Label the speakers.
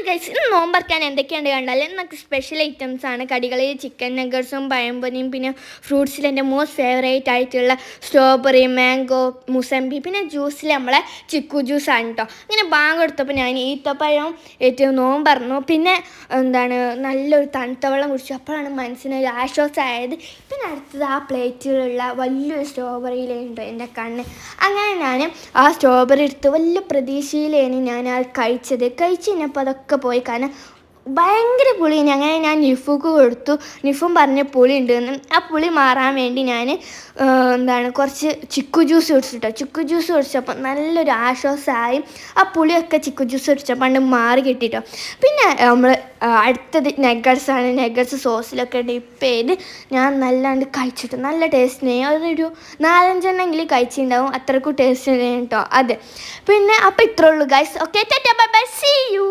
Speaker 1: Guys ഇന്ന് നോമ്പറക്കാൻ എന്തൊക്കെയാണ് കണ്ടാൽ എന്നൊക്കെ സ്പെഷ്യൽ ഐറ്റംസ് ആണ് കടികളിൽ ചിക്കൻ നഗറ്റ്സും പഴംപൊരിയും പിന്നെ ഫ്രൂട്ട്സിൽ എൻ്റെ മോസ്റ്റ് ഫേവറേറ്റ് ആയിട്ടുള്ള സ്ട്രോബെറി മാംഗോ മുസമ്പി പിന്നെ ജ്യൂസിൽ നമ്മളെ ചിക്കു ജ്യൂസാണ് കേട്ടോ. ഇങ്ങനെ ബാങ്ക് കൊടുത്തപ്പോൾ ഞാൻ ഈത്തപ്പഴം ഏറ്റവും നോമ്പറന്നു. പിന്നെ നല്ലൊരു തണുത്ത വെള്ളം കുടിച്ചു. അപ്പോഴാണ് മനസ്സിനൊരു ആശ്വാസമായത്. പിന്നെ അടുത്തത് ആ പ്ലേറ്റിലുള്ള വലിയൊരു സ്ട്രോബെറിയിലുണ്ട് എൻ്റെ കണ്ണ്. അങ്ങനെ ഞാൻ ആ സ്ട്രോബെറി എടുത്ത് വലിയ പ്രതീക്ഷയിലാണ് ഞാൻ ആ കഴിച്ച് കഴിഞ്ഞപ്പോൾ അതൊക്കെ പോയി. കാരണം ഭയങ്കര പുളിയാണ്. അങ്ങനെ ഞാൻ നിഫുക്ക് കൊടുത്തു. നിഫും പറഞ്ഞ പുളി ഉണ്ടെന്ന്. ആ പുളി മാറാൻ വേണ്ടി ഞാൻ കുറച്ച് ചിക്കു ജ്യൂസ് കുടിച്ചിട്ടോ. ചിക്കു ജ്യൂസ് കുടിച്ചപ്പോൾ നല്ലൊരു ആശ്വാസമായി. ആ പുളിയൊക്കെ ചിക്കു ജ്യൂസ് കുടിച്ചപ്പോൾ പണ്ട് മാറി കിട്ടിയിട്ടോ. പിന്നെ നമ്മൾ അടുത്തത് നഗറ്റ്സാണ്. നഗറ്റ്സ് സോസിലൊക്കെ ഡിപ്പ് ചെയ്ത് ഞാൻ നല്ലാണ്ട് കഴിച്ചിട്ട് നല്ല ടേസ്റ്റിനെ അതൊരു 4-5 കഴിച്ചിട്ടുണ്ടാവും. അത്രക്കും ടേസ്റ്റ് കേട്ടോ അത്. പിന്നെ അപ്പോൾ ഇത്രേ ഉള്ളൂ guys. Okay, tata bye bye, see U.